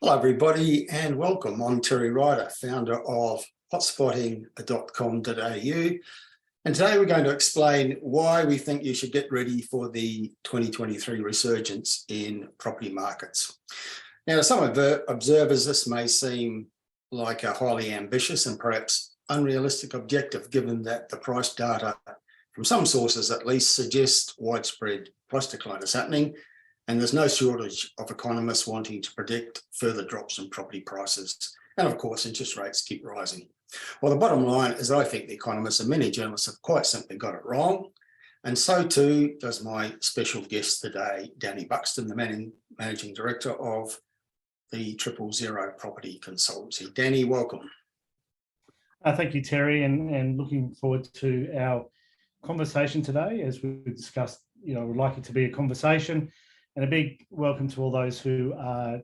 Hello everybody and welcome. I'm Terry Ryder, founder of hotspotting.com.au, and today we're going to explain why we think you should get ready for the 2023 resurgence in property markets. Now, to some observers, this may seem like a highly ambitious and perhaps unrealistic objective, given that the price data from some sources at least suggests widespread price decline is happening, and there's no shortage of economists wanting to predict further drops in property prices. And of course, interest rates keep rising. Well, the bottom line is I think the economists and many journalists have quite simply got it wrong. And so too does my special guest today, Danny Buxton, the managing director of the 000 Property Consultancy. Danny, welcome. Thank you, Terry, and looking forward to our conversation today. As we discussed, we'd like it to be a conversation. And a big welcome to all those who are,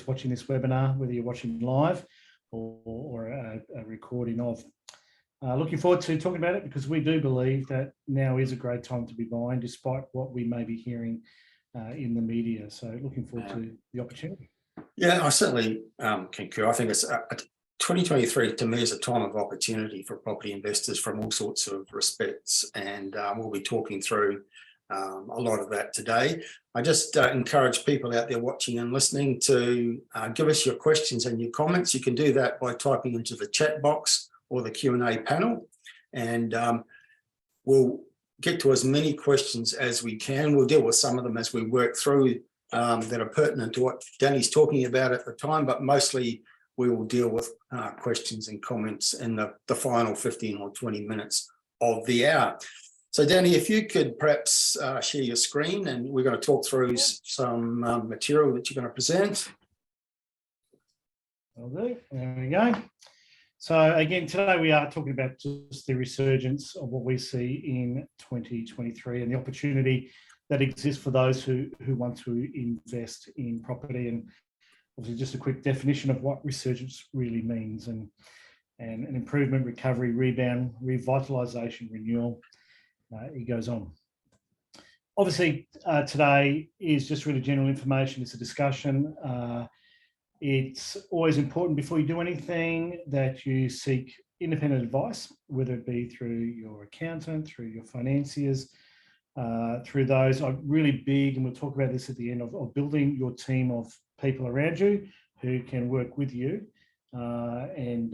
watching this webinar, whether you're watching live or a recording of. Looking forward to talking about it because we do believe that now is a great time to be buying, despite what we may be hearing in the media. So looking forward to the opportunity. Yeah, I certainly concur. I think it's 2023 to me is a time of opportunity for property investors from all sorts of respects, and we'll be talking through a lot of that today. I just encourage people out there watching and listening to give us your questions and your comments. You can do that by typing into the chat box or the Q&A panel, and we'll get to as many questions as we can. We'll deal with some of them as we work through that are pertinent to what Danny's talking about at the time, but mostly we will deal with questions and comments in the final 15 or 20 minutes of the hour. So Danny, if you could perhaps share your screen, and we're going to talk through some material that you're going to present. Will do. There we go. So again, today we are talking about just the resurgence of what we see in 2023 and the opportunity that exists for those who want to invest in property. And obviously just a quick definition of what resurgence really means, and an improvement, recovery, rebound, revitalisation, renewal. It goes on. Obviously, today is just really general information. It's a discussion. It's always important before you do anything that you seek independent advice, whether it be through your accountant, through your financiers, through those. I'm really big, and we'll talk about this at the end, of building your team of people around you who can work with you. And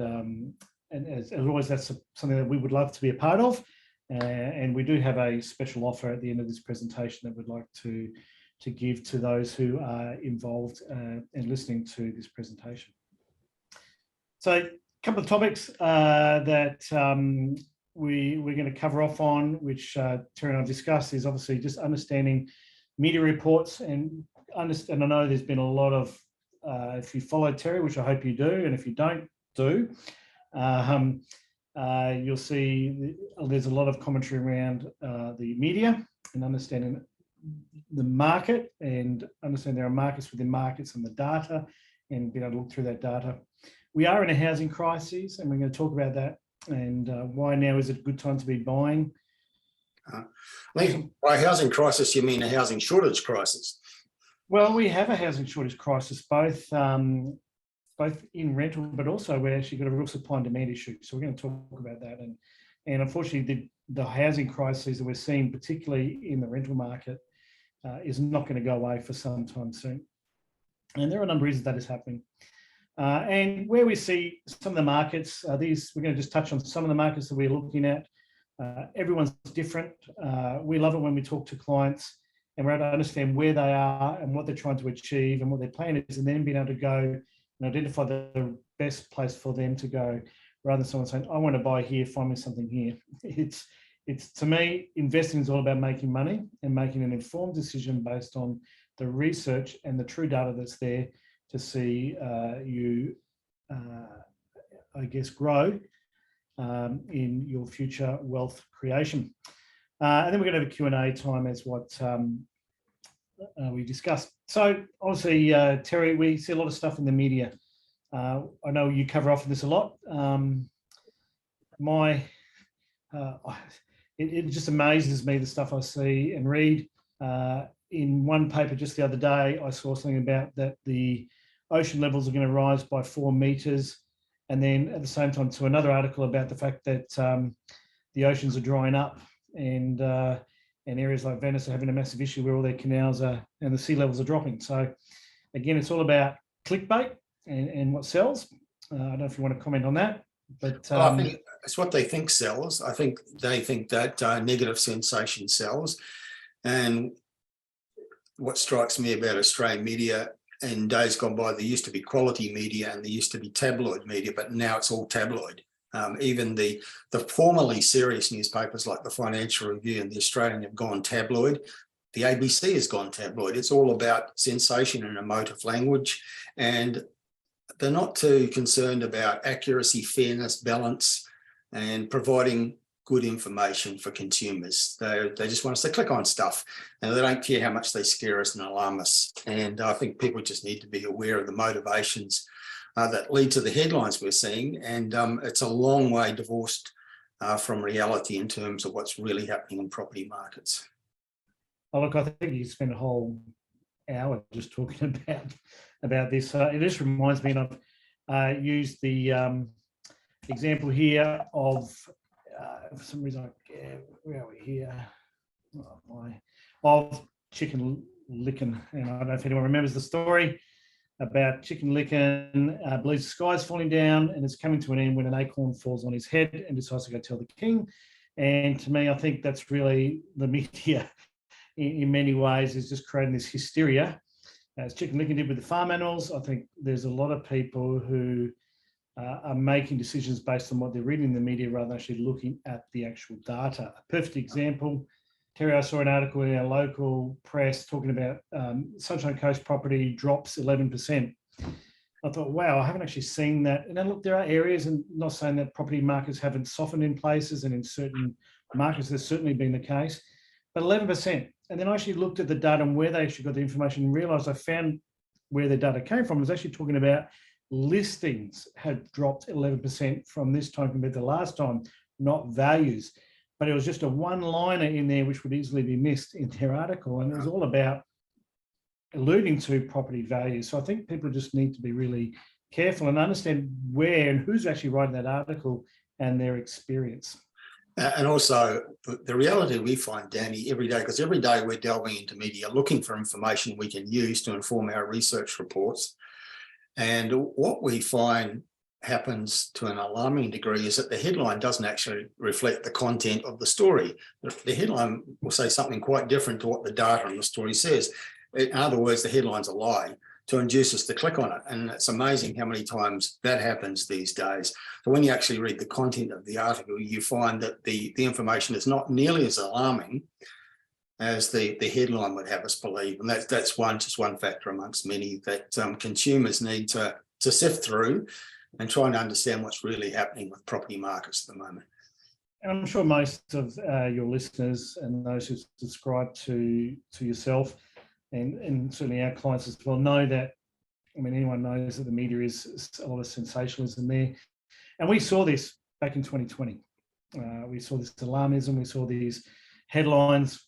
as always, that's something that we would love to be a part of. And we do have a special offer at the end of this presentation that we'd like to give to those who are involved and listening to this presentation. So a couple of topics that we're going to cover off on, which Terry and I discussed, is obviously just understanding media reports. And I know there's been a lot of, if you follow Terry, which I hope you do, and if you don't do, you'll see there's a lot of commentary around the media and understanding the market, and understand there are markets within markets and the data, and being able to look through that data. We are in a housing crisis, and we're going to talk about that and why now is it a good time to be buying. I think by housing crisis, you mean a housing shortage crisis? Well, we have a housing shortage crisis, both in rental, but also we're actually got a real supply and demand issue. So we're going to talk about that. And unfortunately, the housing crisis that we're seeing, particularly in the rental market, is not going to go away for some time soon. And there are a number of reasons that is happening. And where we see some of the markets, we're going to just touch on some of the markets that we're looking at. Everyone's different. We love it when we talk to clients and we're able to understand where they are and what they're trying to achieve and what their plan is, and then being able to go and identify the best place for them to go, rather than someone saying, I want to buy here, find me something here. It's to me, investing is all about making money and making an informed decision based on the research and the true data that's there to see you, grow in your future wealth creation. And then we're going to have a Q&A time as what we discussed. So obviously, Terry, we see a lot of stuff in the media. I know you cover off on this a lot. It just amazes me, the stuff I see and read. In one paper just the other day, I saw something about that the ocean levels are going to rise by 4 meters. And then at the same time to another article about the fact that the oceans are drying up and areas like Venice are having a massive issue where all their canals are and the sea levels are dropping. So again, it's all about clickbait and what sells. I don't know if you want to comment on that, but I think it's what they think sells. I think they think that negative sensation sells. And what strikes me about Australian media, in days gone by, there used to be quality media and there used to be tabloid media, but now it's all tabloid. Even the formerly serious newspapers like the Financial Review and the Australian have gone tabloid. The ABC has gone tabloid. It's all about sensation and emotive language, and they're not too concerned about accuracy, fairness, balance, and providing good information for consumers. They just want us to click on stuff, and they don't care how much they scare us and alarm us. And I think people just need to be aware of the motivations that lead to the headlines we're seeing. And it's a long way divorced from reality in terms of what's really happening in property markets. Oh, look, I think you spent a whole hour just talking about this. It just reminds me, and I've used the example here of, for some reason, where are we here? Of Chicken Licken. And I don't know if anyone remembers the story about Chicken Licken, believes the sky's falling down and it's coming to an end when an acorn falls on his head and decides to go tell the king. And to me, I think that's really the media in many ways is just creating this hysteria, as Chicken Licken did with the farm animals. I think there's a lot of people who are making decisions based on what they're reading in the media rather than actually looking at the actual data. A perfect example, Terry, I saw an article in our local press talking about Sunshine Coast property drops 11%. I thought, wow, I haven't actually seen that. And then look, there are areas, and not saying that property markets haven't softened in places, and in certain markets there's certainly been the case, but 11%. And then I actually looked at the data and where they actually got the information and realised I found where the data came from. It was actually talking about listings had dropped 11% from this time compared to last time, not values. But it was just a one-liner in there which would easily be missed in their article. And it was all about alluding to property values. So I think people just need to be really careful and understand where and who's actually writing that article and their experience. And also the reality we find, Danny, every day, because every day we're delving into media, looking for information we can use to inform our research reports. And what we find happens to an alarming degree is that the headline doesn't actually reflect the content of the story. The headline will say something quite different to what the data on the story says. In other words, the headline's a lie to induce us to click on it. And it's amazing how many times that happens these days. But when you actually read the content of the article, you find that the information is not nearly as alarming as the headline would have us believe. And that's just one factor amongst many that consumers need to sift through and try and understand what's really happening with property markets at the moment. And I'm sure most of your listeners and those who subscribe to yourself and certainly our clients as well know that, I mean, anyone knows that the media is a lot of sensationalism there. And we saw this back in 2020. We saw this alarmism, we saw these headlines,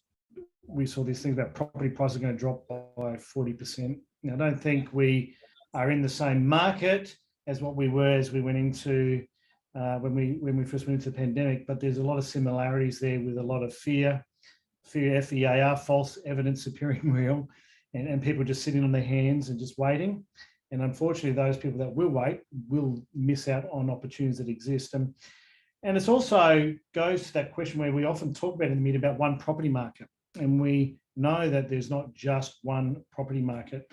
we saw these things about property prices are going to drop by 40%. Now, I don't think we are in the same market as what we were as we went into when we first went into the pandemic, but there's a lot of similarities there with a lot of fear, FEAR, false evidence appearing real, and people just sitting on their hands and just waiting. And unfortunately, those people that will wait will miss out on opportunities that exist. And it also goes to that question where we often talk about in the media about one property market. And we know that there's not just one property market.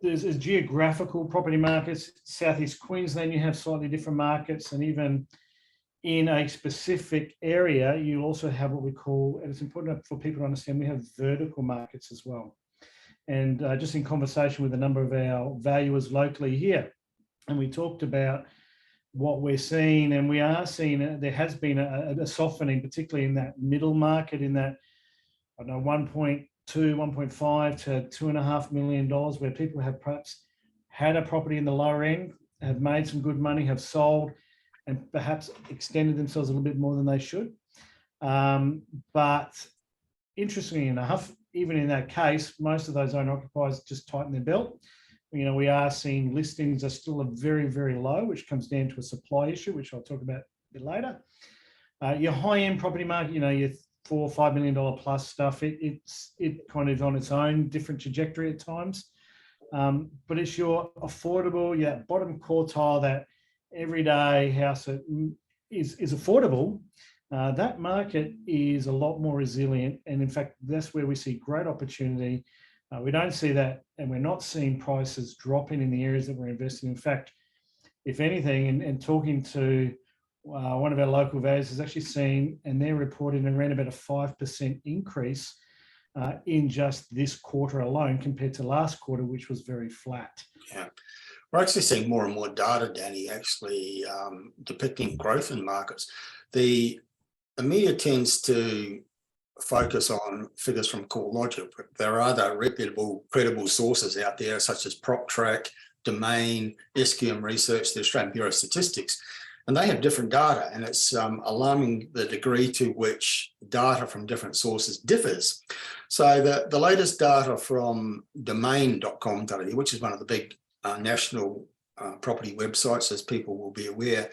There's geographical property markets. Southeast Queensland, you have slightly different markets, and even in a specific area, you also have what we call, and it's important for people to understand, we have vertical markets as well. And just in conversation with a number of our valuers locally here, and we talked about what we're seeing, and we are seeing there has been a softening, particularly in that middle market, in that, I don't know, 1.2, 1.5 to $2.5 million, where people have perhaps had a property in the lower end, have made some good money, have sold, and perhaps extended themselves a little bit more than they should. But interestingly enough, even in that case, most of those owner-occupiers just tighten their belt. We are seeing listings are still very, very low, which comes down to a supply issue, which I'll talk about a bit later. Your high-end property market, your $4 or $5 million plus stuff, it kind of on its own different trajectory at times. But it's your affordable, bottom quartile, that everyday house that is affordable. That market is a lot more resilient, and in fact, that's where we see great opportunity. We don't see that, and we're not seeing prices dropping in the areas that we're investing. In fact, if anything, and talking to one of our local valuers has actually seen, and they're reporting around about a 5% increase in just this quarter alone compared to last quarter, which was very flat. Yeah. We're actually seeing more and more data, Danny, actually depicting growth in markets. The media tends to focus on figures from CoreLogic, but there are other reputable, credible sources out there, such as PropTrack, Domain, SQM Research, the Australian Bureau of Statistics, and they have different data, and it's alarming the degree to which data from different sources differs. So the latest data from domain.com.au, which is one of the big national property websites, as people will be aware,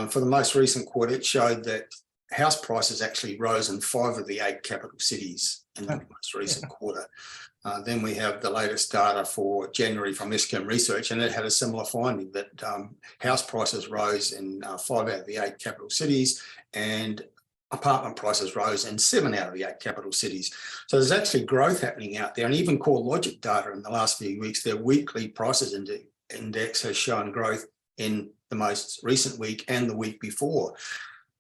for the most recent quarter, it showed that house prices actually rose in 5 of the 8 capital cities in the most recent quarter. Then we have the latest data for January from SQM Research, and it had a similar finding that house prices rose in 5 out of the 8 capital cities, and apartment prices rose in 7 out of the 8 capital cities. So there's actually growth happening out there, and even CoreLogic data in the last few weeks, their weekly prices index has shown growth in the most recent week and the week before.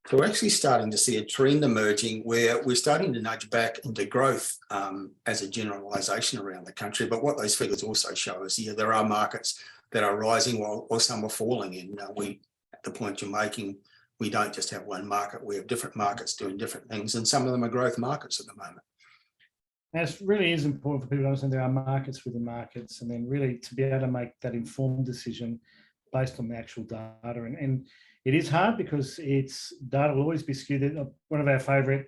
So we're actually starting to see a trend emerging where we're starting to nudge back into growth as a generalisation around the country. But what those figures also show is, there are markets that are rising while some are falling. And at the point you're making, we don't just have one market. We have different markets doing different things, and some of them are growth markets at the moment. And it really is important for people to understand there are markets within markets, and then really to be able to make that informed decision based on the actual data. And it is hard because data will always be skewed. One of our favourite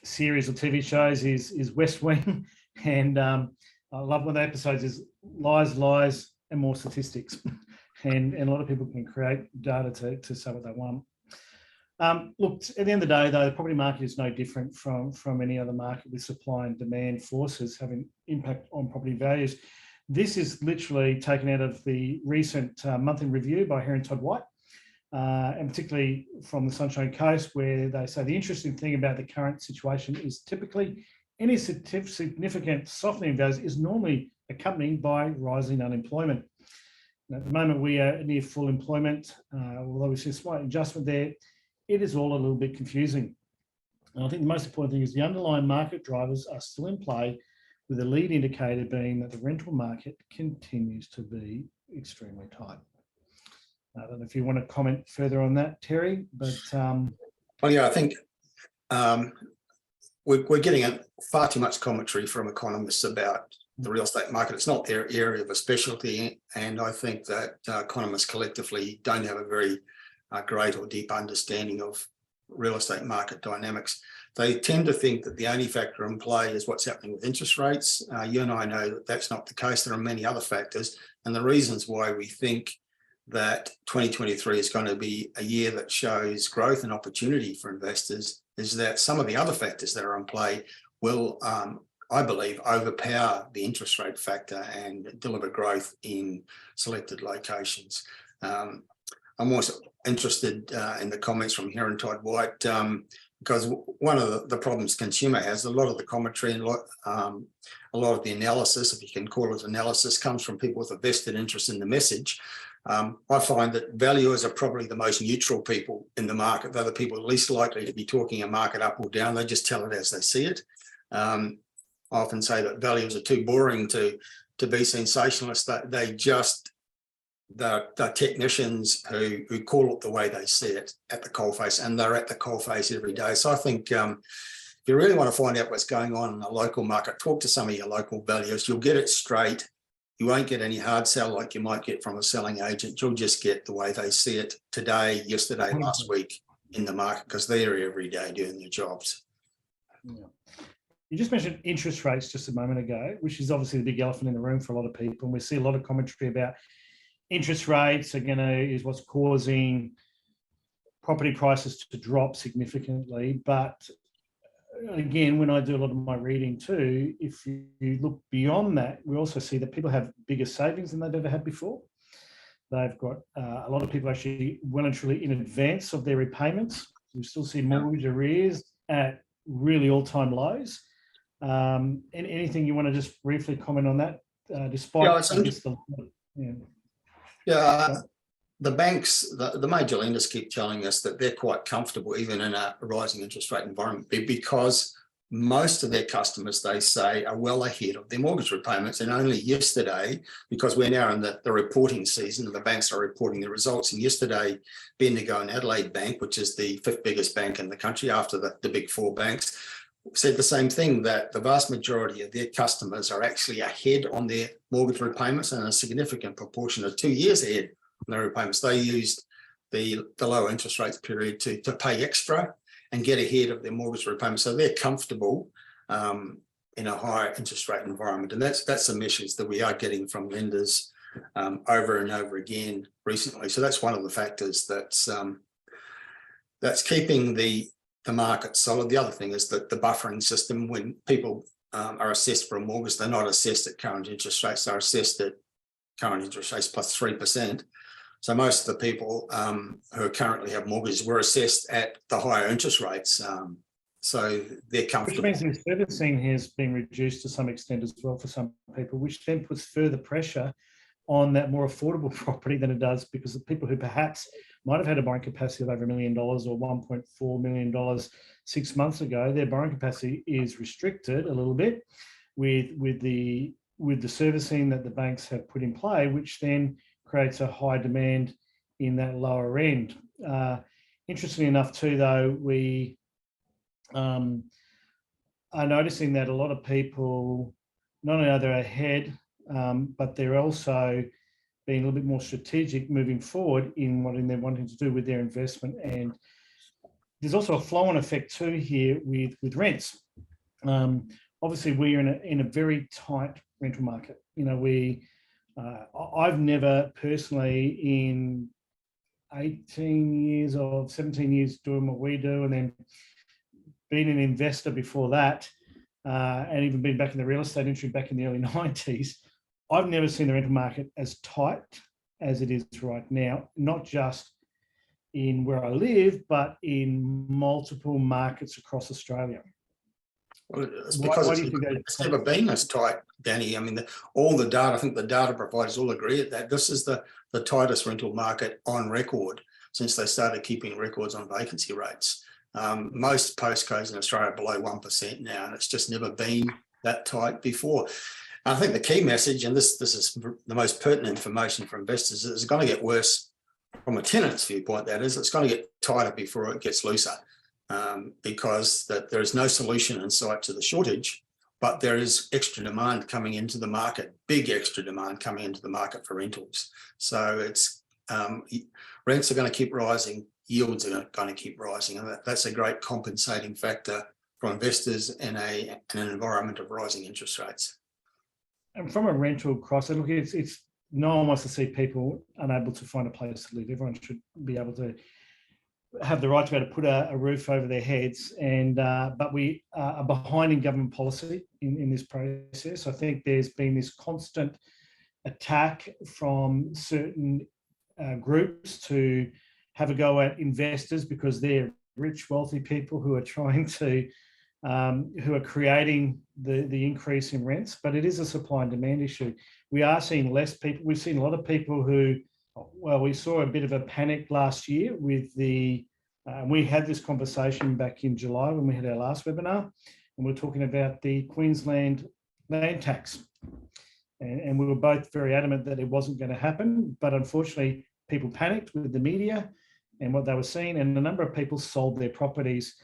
series or TV shows is West Wing, and I love one of the episodes is lies, and more statistics. and a lot of people can create data to say what they want. Look, at the end of the day, though, the property market is no different from any other market, with supply and demand forces having impact on property values. This is literally taken out of the recent monthly review by Herald Todd White, and particularly from the Sunshine Coast, where they say the interesting thing about the current situation is typically any significant softening of values is normally accompanied by rising unemployment. And at the moment, we are near full employment, although we see a slight adjustment there. It is all a little bit confusing. And I think the most important thing is the underlying market drivers are still in play, with the lead indicator being that the rental market continues to be extremely tight. I don't know if you want to comment further on that, Terry, but... Well, yeah, I think we're getting far too much commentary from economists about the real estate market. It's not their area of a specialty, and I think that economists collectively don't have a very great or deep understanding of real estate market dynamics. They tend to think that the only factor in play is what's happening with interest rates. You and I know that that's not the case. There are many other factors, and the reasons why we think that 2023 is going to be a year that shows growth and opportunity for investors is that some of the other factors that are in play will, I believe, overpower the interest rate factor and deliver growth in selected locations. I'm also interested in the comments from Herald Todd White, because one of the problems consumer has, a lot of the commentary and a lot of the analysis, if you can call it analysis, comes from people with a vested interest in the message. I find that valuers are probably the most neutral people in the market. They're the people least likely to be talking a market up or down. They just tell it as they see it. I often say that valuers are too boring to be sensationalist. They're technicians who call it the way they see it at the coalface, and they're at the coalface every day. So I think if you really want to find out what's going on in the local market, talk to some of your local valuers. You'll get it straight. You won't get any hard sell like you might get from a selling agent. You'll just get the way they see it today, yesterday, last week in the market, because they're every day doing their jobs. Yeah. You just mentioned interest rates just a moment ago, which is obviously the big elephant in the room for a lot of people. And we see a lot of commentary about interest rates is what's causing property prices to drop significantly. But again, when I do a lot of my reading too, if you look beyond that, we also see that people have bigger savings than they've ever had before. They've got a lot of people actually well and truly in advance of their repayments. We still see mortgage arrears at really all-time lows. Anything you want to just briefly comment on that, despite the banks, the major lenders keep telling us that they're quite comfortable even in a rising interest rate environment because most of their customers, they say, are well ahead of their mortgage repayments. And only yesterday, because we're now in the reporting season, the banks are reporting their results. And yesterday, Bendigo and Adelaide Bank, which is the 5th biggest bank in the country after the big 4 banks, said the same thing, that the vast majority of their customers are actually ahead on their mortgage repayments, and a significant proportion of 2 years ahead on their repayments. They used the low interest rates period to pay extra and get ahead of their mortgage repayments. So they're comfortable in a higher interest rate environment. And that's the message that we are getting from lenders over and over again recently. So that's one of the factors that's keeping the market solid. The other thing is that the buffering system, when people are assessed for a mortgage, they're not assessed at current interest rates, they're assessed at current interest rates plus 3%. So most of the people who currently have mortgages were assessed at the higher interest rates. So they're comfortable. Which means the servicing has been reduced to some extent as well for some people, which then puts further pressure on that more affordable property than it does, because the people who perhaps might have had a borrowing capacity of over $1 million or $1.4 million 6 months ago, their borrowing capacity is restricted a little bit with the servicing that the banks have put in play, which then creates a high demand in that lower end. Interestingly enough too, though, we are noticing that a lot of people, not only are they ahead, but they're also being a little bit more strategic moving forward in what they're wanting to do with their investment. And there's also a flow-on effect too here with rents. Obviously, we're in a very tight rental market. You know, I've never personally, in 17 years doing what we do, and then being an investor before that, and even been back in the real estate industry back in the early 90s, I've never seen the rental market as tight as it is right now, not just in where I live, but in multiple markets across Australia. Well, it's because it's never been as tight, Danny. I mean, all the data, I think the data providers all agree that this is the tightest rental market on record since they started keeping records on vacancy rates. Most postcodes in Australia are below 1% now, and it's just never been that tight before. I think the key message, and this is the most pertinent information for investors, is it's going to get worse from a tenant's viewpoint. That is, it's going to get tighter before it gets looser, because there is no solution in sight to the shortage, but there is extra demand coming into the market, big extra demand coming into the market for rentals. So it's rents are going to keep rising, yields are going to keep rising, and that's a great compensating factor for investors in an environment of rising interest rates. And from a rental cost, look, it's no one wants to see people unable to find a place to live. Everyone should be able to have the right to be able to put a roof over their heads. And but we are behind in government policy in this process. I think there's been this constant attack from certain groups to have a go at investors because they're rich, wealthy people who are trying to who are creating the increase in rents, but it is a supply and demand issue. We are seeing less people. We've seen a lot of people who, well, we saw a bit of a panic last year with we had this conversation back in July when we had our last webinar, and we were talking about the Queensland land tax. And we were both very adamant that it wasn't going to happen, but unfortunately people panicked with the media and what they were seeing, and a number of people sold their properties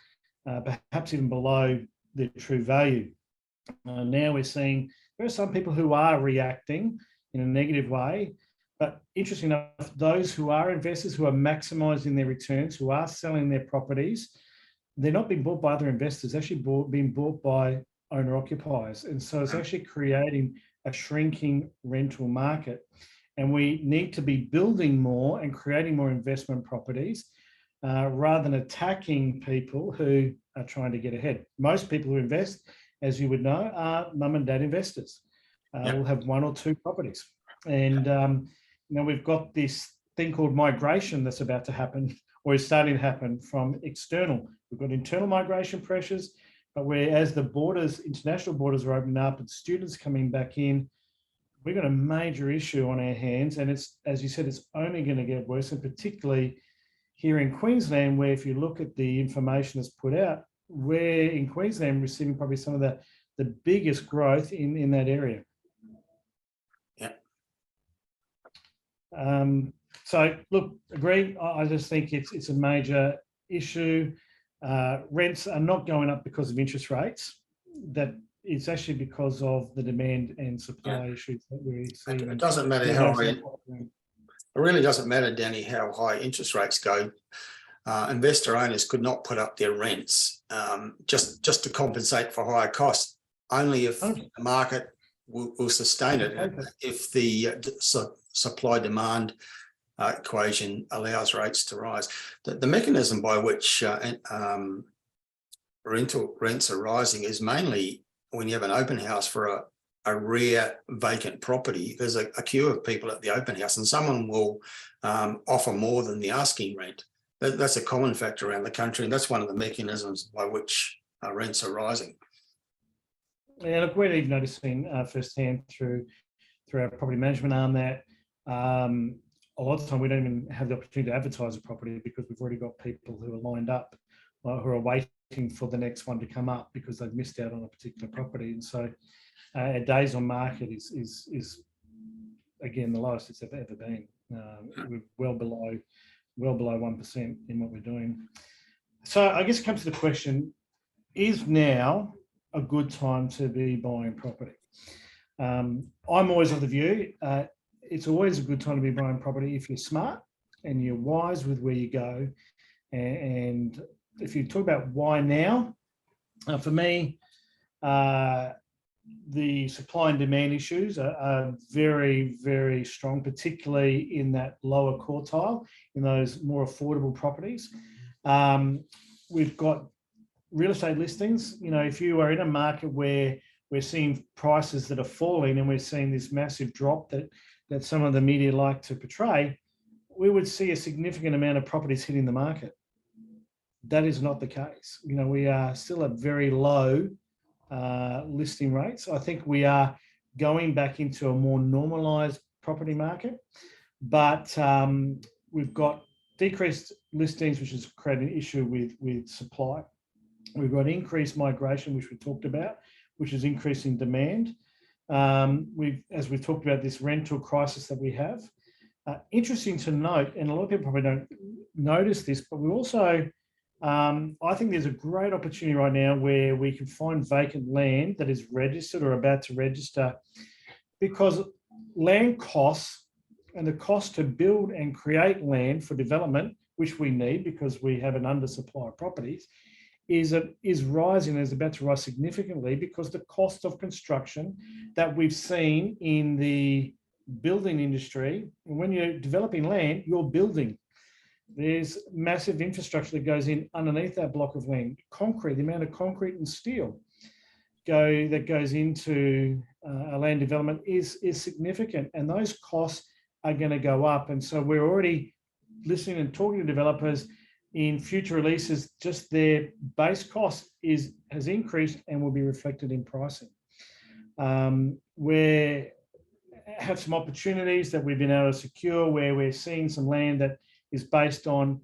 perhaps even below their true value. Now we're seeing there are some people who are reacting in a negative way, but interesting enough, those who are investors who are maximising their returns, who are selling their properties, they're not being bought by other investors, actually being bought by owner occupiers. And so it's actually creating a shrinking rental market. And we need to be building more and creating more investment properties rather than attacking people who are trying to get ahead. Most people who invest, as you would know, are mum and dad investors. Will have one or two properties. And we've got this thing called migration that's about to happen, or is starting to happen from external. We've got internal migration pressures, but as the borders, international borders are opening up and students coming back in, we've got a major issue on our hands. And it's, as you said, it's only going to get worse, and particularly here in Queensland, where if you look at the information that's put out, we're in Queensland receiving probably some of the biggest growth in that area. Yeah. So look, agree. I just think it's a major issue. Rents are not going up because of interest rates. That it's actually because of the demand and supply issues that we're seeing. It doesn't matter how high. It really doesn't matter, Danny, how high interest rates go. Investor owners could not put up their rents just to compensate for higher costs, only if the market will sustain it. If the supply-demand equation allows rates to rise. The mechanism by which rental rents are rising is mainly when you have an open house for a rare vacant property. There's a queue of people at the open house, and someone will offer more than the asking rent. That's a common factor around the country, and that's one of the mechanisms by which rents are rising. Yeah, look, we're even noticing firsthand through our property management arm that a lot of the time we don't even have the opportunity to advertise a property because we've already got people who are lined up who are waiting for the next one to come up because they've missed out on a particular property. And so our days on market is again the lowest it's ever been. We're well below 1% in what we're doing. So I guess it comes to the question: is now a good time to be buying property? I'm always of the view it's always a good time to be buying property if you're smart and you're wise with where you go. And if you talk about why now, for me, the supply and demand issues are very, very strong, particularly in that lower quartile, in those more affordable properties. We've got real estate listings. You know, if you are in a market where we're seeing prices that are falling and we're seeing this massive drop that some of the media like to portray, we would see a significant amount of properties hitting the market. That is not the case. You know, we are still at very low listing rates. I think we are going back into a more normalized property market, but we've got decreased listings, which has created an issue with supply. We've got increased migration, which we talked about, which is increasing demand. As we've talked about, this rental crisis that we have. Interesting to note, and a lot of people probably don't notice this, but we also, I think there's a great opportunity right now where we can find vacant land that is registered or about to register, because land costs and the cost to build and create land for development, which we need because we have an undersupply of properties, is rising, is about to rise significantly because the cost of construction that we've seen in the building industry, when you're developing land, you're building. There's massive infrastructure that goes in underneath that block of land. Concrete, the amount of concrete and steel that goes into a land development is significant, and those costs are going to go up. And so we're already listening and talking to developers in future releases. Just their base cost has increased and will be reflected in pricing. We have some opportunities that we've been able to secure where we're seeing some land that is based on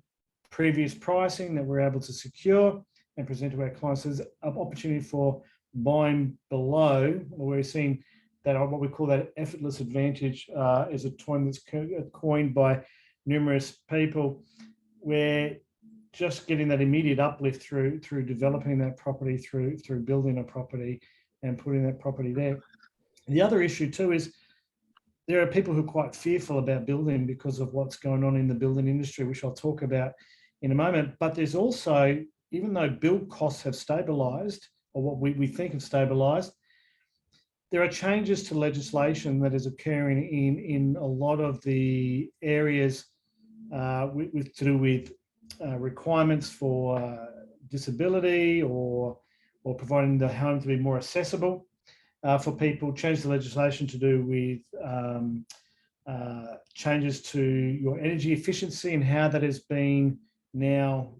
previous pricing that we're able to secure and present to our clients. There's an opportunity for buying below, where we're seeing that what we call that effortless advantage is a term that's coined by numerous people, where just getting that immediate uplift through developing that property, through building a property and putting that property there. The other issue too is there are people who are quite fearful about building because of what's going on in the building industry, which I'll talk about in a moment. But there's also even though build costs have stabilised, or what we think have stabilised, there are changes to legislation that is occurring in a lot of the areas to do with requirements for disability or providing the home to be more accessible for people. Change the legislation to do with changes to your energy efficiency and how that has been now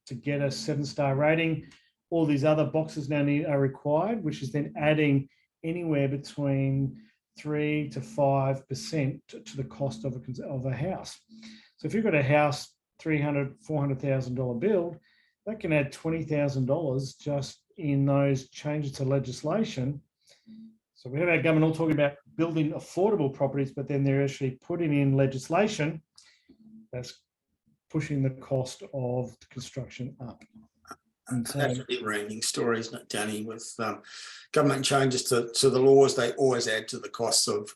to get a 7-star rating. All these other boxes now are required, which is then adding anywhere between 3 to 5% to the cost of a house. So if you've got a house, $300,000, $400,000 build, that can add $20,000 just in those changes to legislation. So we have our government all talking about building affordable properties, but then they're actually putting in legislation that's pushing the cost of the construction up. And so, that's a never-ending story, isn't it, Danny? With government changes to the laws, they always add to the costs of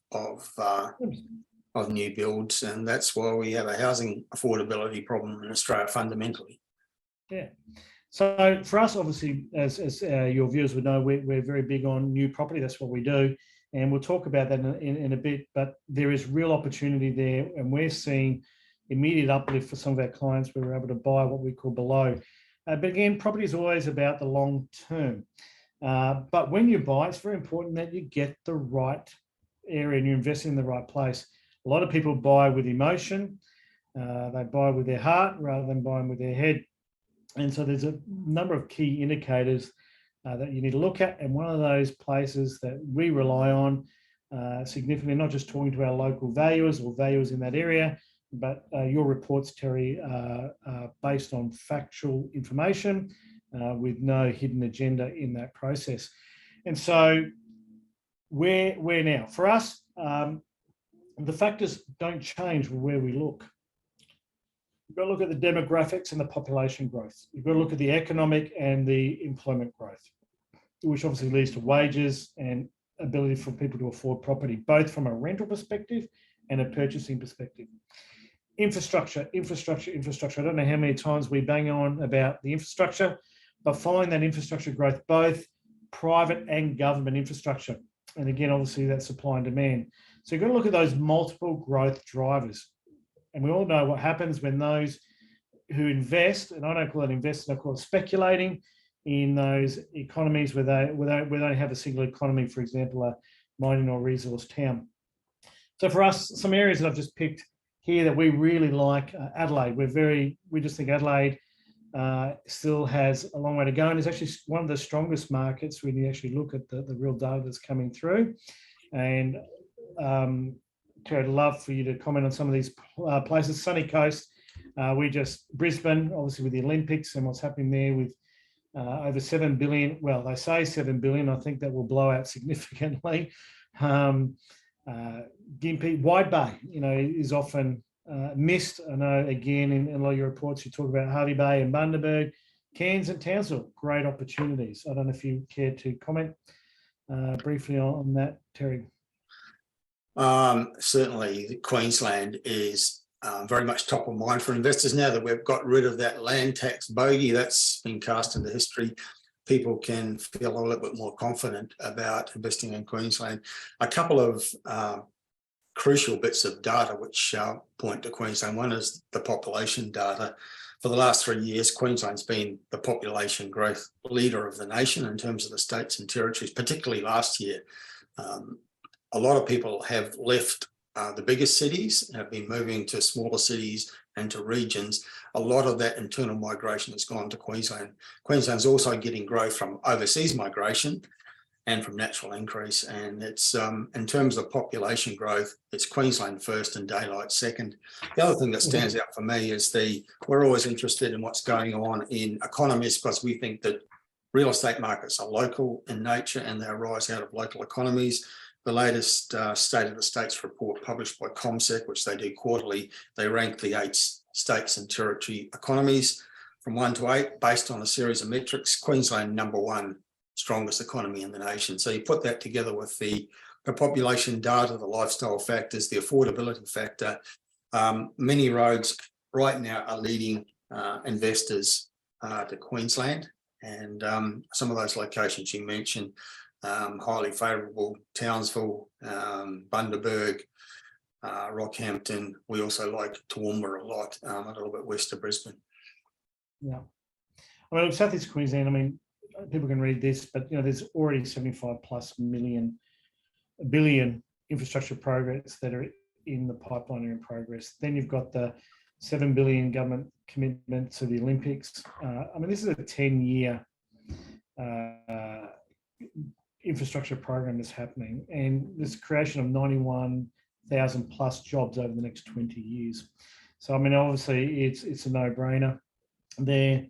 new builds, and that's why we have a housing affordability problem in Australia fundamentally. Yeah. So for us, obviously, as your viewers would know, we're very big on new property. That's what we do, and we'll talk about that in a bit. But there is real opportunity there, and we're seeing immediate uplift for some of our clients where we're able to buy what we call below. But again, property is always about the long term. But when you buy, it's very important that you get the right area and you invest in the right place. A lot of people buy with emotion. They buy with their heart rather than buying with their head. And so there's a number of key indicators that you need to look at. And one of those places that we rely on significantly, not just talking to our local valuers or valuers in that area, but your reports, Terry, are based on factual information with no hidden agenda in that process. And so where now? For us, the factors don't change where we look. You've got to look at the demographics and the population growth. You've got to look at the economic and the employment growth, which obviously leads to wages and ability for people to afford property, both from a rental perspective and a purchasing perspective. Infrastructure. I don't know how many times we bang on about the infrastructure, but following that infrastructure growth, both private and government infrastructure. And again, obviously that's supply and demand. So you've got to look at those multiple growth drivers. And we all know what happens when those who invest, and I don't call it investing, I call it speculating in those economies where they don't have a single economy, for example, a mining or resource town. So for us, some areas that I've just picked here that we really like, Adelaide. We just think Adelaide still has a long way to go, and it's actually one of the strongest markets when you actually look at the real data that's coming through. And Terry, I'd love for you to comment on some of these places. Sunny Coast, Brisbane, obviously with the Olympics and what's happening there with over 7 billion. Well, they say 7 billion. I think that will blow out significantly. Gympie, Wide Bay, is often missed. I know, again, in a lot of your reports, you talk about Hervey Bay and Bundaberg, Cairns and Townsville, great opportunities. I don't know if you care to comment briefly on that, Terry. Certainly, Queensland is very much top of mind for investors now that we've got rid of that land tax bogey that's been cast into history. People can feel a little bit more confident about investing in Queensland. A couple of crucial bits of data which point to Queensland. One is the population data. For the last 3 years, Queensland's been the population growth leader of the nation in terms of the states and territories, particularly last year. A lot of people have left the biggest cities, have been moving to smaller cities and to regions. A lot of that internal migration has gone to Queensland. Queensland's also getting growth from overseas migration and from natural increase. And it's in terms of population growth, it's Queensland first and daylight second. The other thing that stands out for me is we're always interested in what's going on in economies because we think that real estate markets are local in nature and they arise out of local economies. The latest State of the States report published by CommSec, which they do quarterly, they rank the 8 states and territory economies from 1 to 8 based on a series of metrics. Queensland, #1 strongest economy in the nation. So you put that together with the population data, the lifestyle factors, the affordability factor. Many roads right now are leading investors to Queensland, and some of those locations you mentioned, highly favourable: Townsville, Bundaberg, Rockhampton. We also like Toowoomba a lot, a little bit west of Brisbane. Yeah. I mean, South East Queensland, I mean, people can read this, but there's already 75+ billion infrastructure projects that are in the pipeline or in progress. Then you've got the 7 billion government commitment to the Olympics. I mean, this is a 10-year infrastructure program that's happening, and there's creation of 91,000+ jobs over the next 20 years. So, I mean, obviously, it's a no-brainer. There,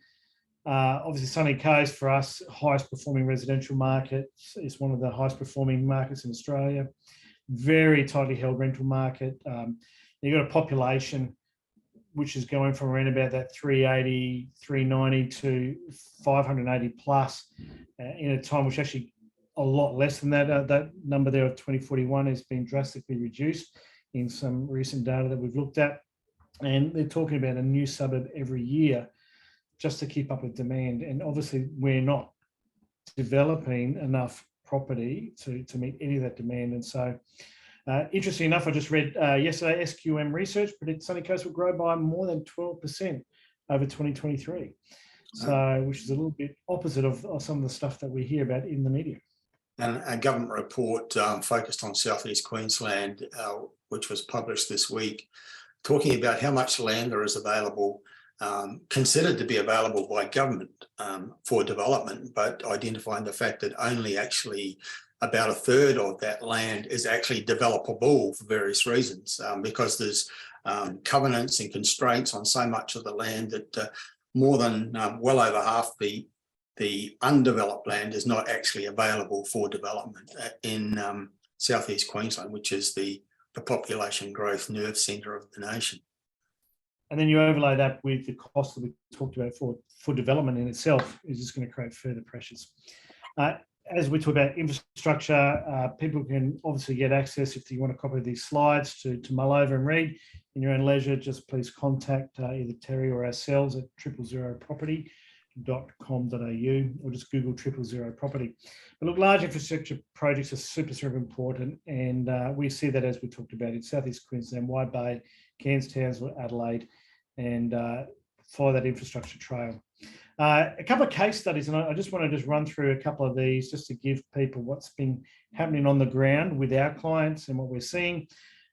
obviously, Sunny Coast for us, highest performing residential market. It's one of the highest performing markets in Australia. Very tightly held rental market. You've got a population which is going from around about that 380, 390 to 580+ in a time which actually a lot less than that. That number there of 2041 has been drastically reduced in some recent data that we've looked at. And they're talking about a new suburb every year just to keep up with demand. And obviously, we're not developing enough property to meet any of that demand. And so, interesting enough, I just read yesterday, SQM Research predicts Sunny Coast will grow by more than 12% over 2023. So, which is a little bit opposite of some of the stuff that we hear about in the media. And a government report focused on South East Queensland, which was published this week, talking about how much land there is available, considered to be available by government for development, but identifying the fact that only actually about a third of that land is actually developable for various reasons, because there's covenants and constraints on so much of the land that more than well over half the undeveloped land is not actually available for development in Southeast Queensland, which is the population growth nerve centre of the nation. And then you overlay that with the cost that we talked about for development in itself is just going to create further pressures. As we talk about infrastructure, people can obviously get access if you want to copy these slides to mull over and read in your own leisure. Just please contact either Terry or ourselves at 000property.com.au, or just Google 000 property. But look, large infrastructure projects are super important, and we see that, as we talked about, in South East Queensland, Wide Bay, Cairns, Townsville, Adelaide, and follow that infrastructure trail. A couple of case studies, and I just want to run through a couple of these just to give people what's been happening on the ground with our clients and what we're seeing.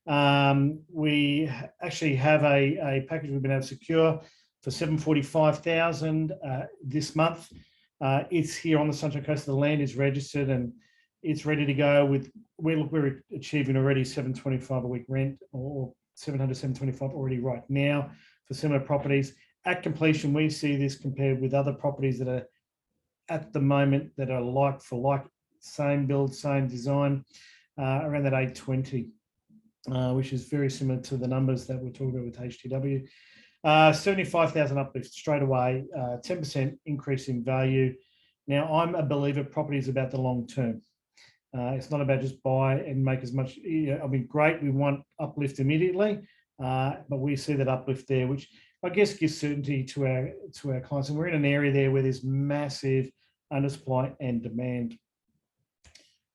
We actually have a package we've been able to secure for $745,000 this month. It's here on the Sunshine Coast. The land is registered and it's ready to go. We're achieving already $725 a week rent, or $700, $725 already right now for similar properties. At completion, we see this compared with other properties that are at the moment that are like for like, same build, same design, around that 820, which is very similar to the numbers that we're talking about with HTW. 75,000 uplift straight away, 10% increase in value. Now, I'm a believer property is about the long term. It's not about just buy and make as much. I mean, great, we want uplift immediately, but we see that uplift there, which I guess gives certainty to our clients. And we're in an area there where there's massive undersupply and demand.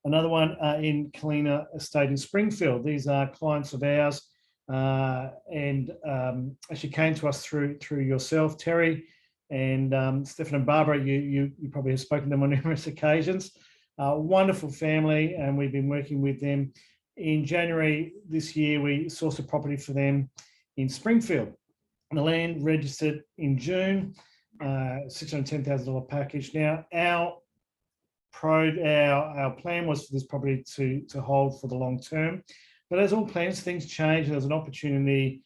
Another one in Kalina Estate in Springfield. These are clients of ours, and actually came to us through yourself, Terry, and Stephen and Barbara. You probably have spoken to them on numerous occasions. Wonderful family, and we've been working with them. In January this year, we sourced a property for them in Springfield. The land registered in June, $610,000 package. Now, our plan was for this property to hold for the long term, but as all plans, things change. There's an opportunity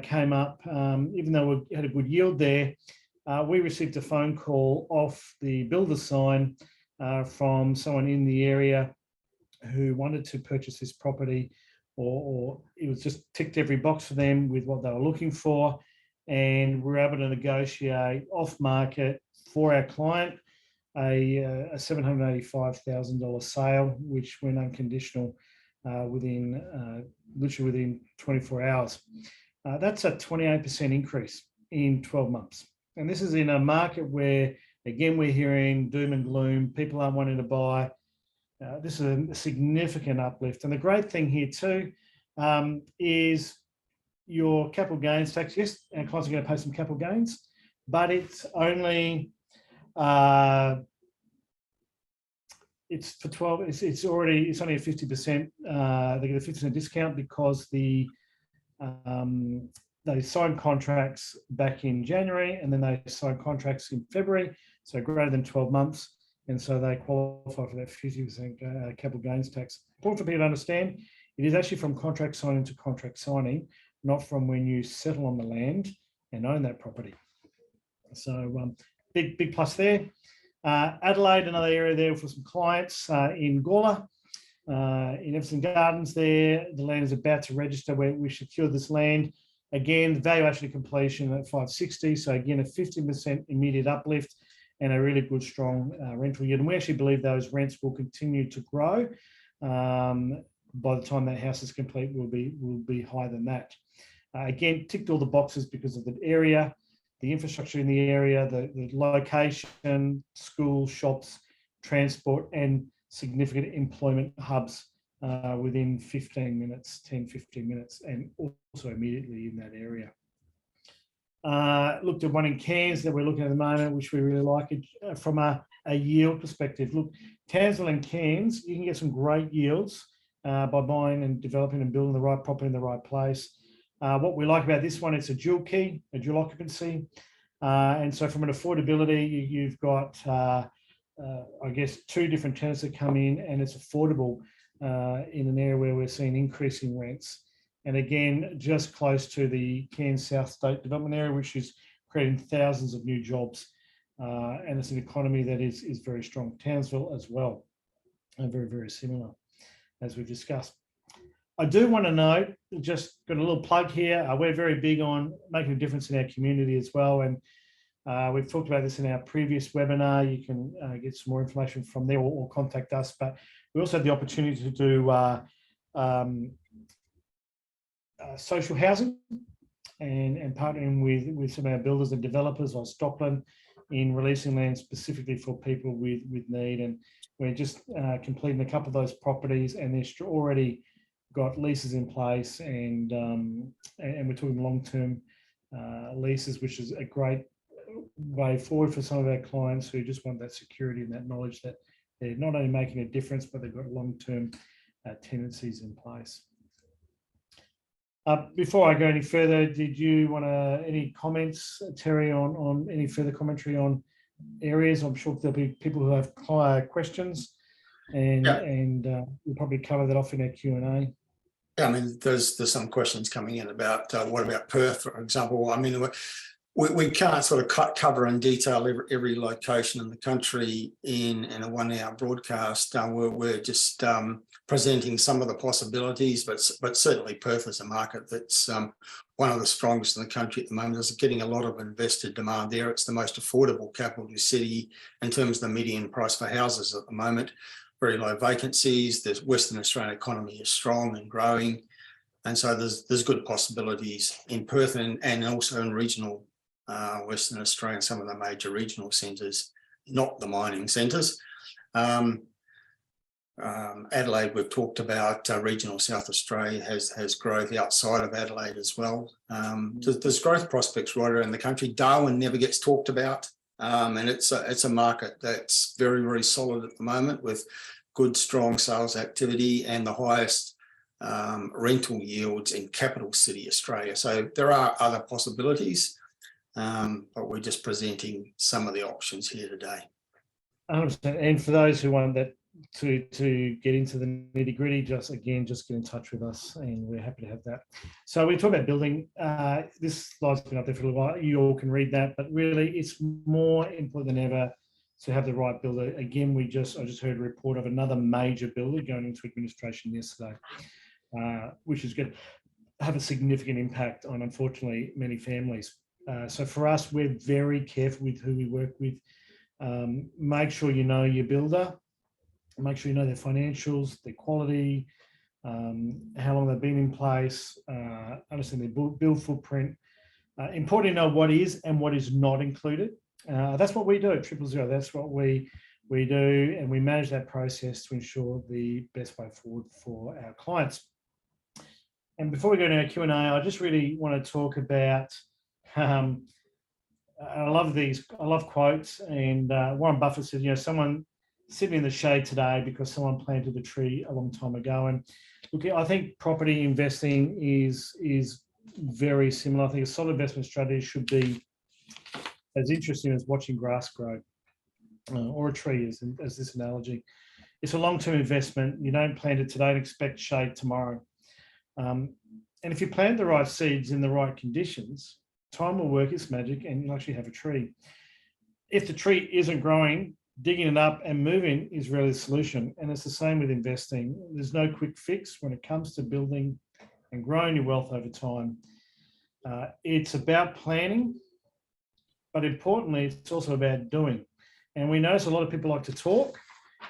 came up. Even though we had a good yield there, we received a phone call off the builder sign from someone in the area who wanted to purchase this property, or it was just ticked every box for them with what they were looking for. And we're able to negotiate off market for our client a $785,000 sale, which went unconditional literally within 24 hours. That's a 28% increase in 12 months. And this is in a market where, again, we're hearing doom and gloom. People aren't wanting to buy. This is a significant uplift. And the great thing here too is your capital gains tax. Yes, our clients are going to pay some capital gains, but it's only it's for 12. It's only a 50%. They get a 50% discount because they signed contracts back in January, and then they signed contracts in February, so greater than 12 months. And so they qualify for that 50% capital gains tax. Important for people to understand, it is actually from contract signing to contract signing, not from when you settle on the land and own that property. So big plus there. Adelaide, another area there for some clients in Gawler, in Everton Gardens there. The land is about to register where we secured this land. Again, valuation of completion at 560. So again, a 50% immediate uplift and a really good, strong rental yield. And we actually believe those rents will continue to grow. By the time that house is complete, will be higher than that. Again, ticked all the boxes because of the area, the infrastructure in the area, the location, schools, shops, transport, and significant employment hubs within 15 minutes, 10, 15 minutes, and also immediately in that area. Looked at one in Cairns that we're looking at the moment, which we really like it from a yield perspective. Look, Townsville and Cairns, you can get some great yields by buying and developing and building the right property in the right place. What we like about this one, it's a dual key, a dual occupancy. And so from an affordability, you've got, I guess, two different tenants that come in, and it's affordable in an area where we're seeing increasing rents. And again, just close to the Cairns South State Development Area, which is creating thousands of new jobs. And it's an economy that is very strong. Townsville as well, and very, very similar, as we've discussed. I do want to note, just got a little plug here, we're very big on making a difference in our community as well. And we've talked about this in our previous webinar. You can get some more information from there or contact us. But we also have the opportunity to do social housing and partnering with some of our builders and developers like Stockland in releasing land specifically for people with need. And we're just completing a couple of those properties, and they're already got leases in place, and we're talking long-term leases, which is a great way forward for some of our clients who just want that security and that knowledge that they're not only making a difference, but they've got long-term tenancies in place. Before I go any further, did you want any comments, Terry, on any further commentary on areas? I'm sure there'll be people who have questions, and we'll probably cover that off in our Q&A. Yeah, I mean, there's some questions coming in about what about Perth, for example. I mean, we can't sort of cover in detail every location in the country in a 1 hour broadcast. We're just presenting some of the possibilities, but certainly Perth is a market that's one of the strongest in the country at the moment. It's getting a lot of investor demand there. It's the most affordable capital city in terms of the median price for houses at the moment. Very low vacancies. The Western Australian economy is strong and growing. And so there's good possibilities in Perth and also in regional Western Australia and some of the major regional centres, not the mining centres. Adelaide, we've talked about. Regional South Australia has growth outside of Adelaide as well. There's growth prospects right around the country. Darwin never gets talked about. And it's a market that's very, very solid at the moment with good, strong sales activity and the highest rental yields in capital city Australia. So there are other possibilities, but we're just presenting some of the options here today. 100%. And for those who want that to get into the nitty gritty, just get in touch with us, and we're happy to have that. So we talk about building. This slide's been up there for a little while. You all can read that, but really it's more important than ever to have the right builder. Again, I just heard a report of another major builder going into administration yesterday, which is going to have a significant impact on, unfortunately, many families. So for us, we're very careful with who we work with. Make sure you know your builder. Make sure you know their financials, their quality, how long they've been in place, understand their build footprint, Important to know what is and what is not included. That's what we do at 000. That's what we do, and we manage that process to ensure the best way forward for our clients. And before we go into our Q&A, I just really want to talk about, I love quotes, and Warren Buffett said, someone sitting in the shade today because someone planted a tree a long time ago. And look, I think property investing is very similar. I think a solid investment strategy should be as interesting as watching grass grow, or a tree, as this analogy. It's a long-term investment. You don't plant it today and expect shade tomorrow. And if you plant the right seeds in the right conditions, time will work its magic and you'll actually have a tree. If the tree isn't growing, digging it up and moving is really the solution. And it's the same with investing. There's no quick fix when it comes to building and growing your wealth over time. It's about planning, but importantly, it's also about doing. And we notice a lot of people like to talk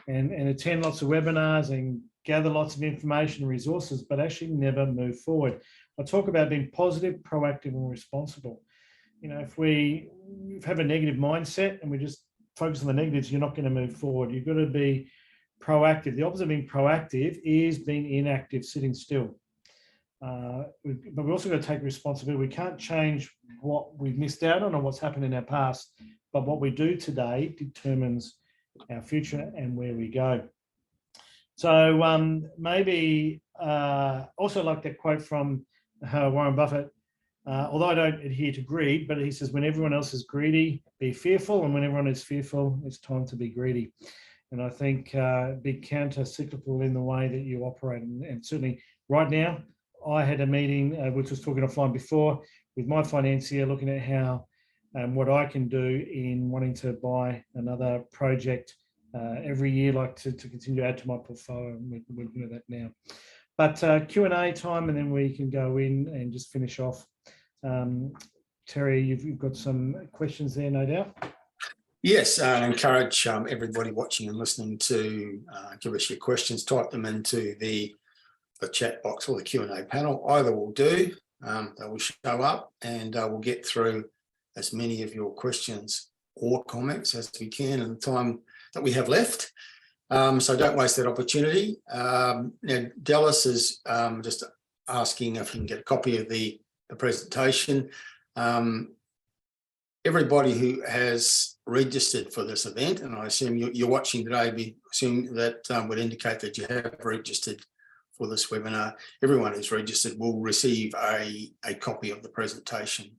and attend lots of webinars and gather lots of information and resources, but actually never move forward. I talk about being positive, proactive, and responsible. If we have a negative mindset and we just focus on the negatives, you're not going to move forward. You've got to be proactive. The opposite of being proactive is being inactive, sitting still. But we've also got to take responsibility. We can't change what we've missed out on or what's happened in our past, but what we do today determines our future and where we go. So maybe also like that quote from Warren Buffett, although I don't adhere to greed, but he says, when everyone else is greedy, be fearful, and when everyone is fearful, it's time to be greedy. And I think be counter-cyclical in the way that you operate. And certainly right now, I had a meeting, which was talking offline before, with my financier, looking at how what I can do in wanting to buy another project every year, like to continue to add to my portfolio. And we're looking at that now. But Q&A time, and then we can go in and just finish off. Terry, you've got some questions there, no doubt. Yes, I encourage everybody watching and listening to give us your questions. Type them into the chat box or the Q&A panel. Either will do. They will show up, and we'll get through as many of your questions or comments as we can in the time that we have left. So don't waste that opportunity. Now, Dallas is just asking if you can get a copy of the presentation. Everybody who has registered for this event, and I assume you're watching today, we assume that would indicate that you have registered for this webinar. Everyone who's registered will receive a copy of the presentation.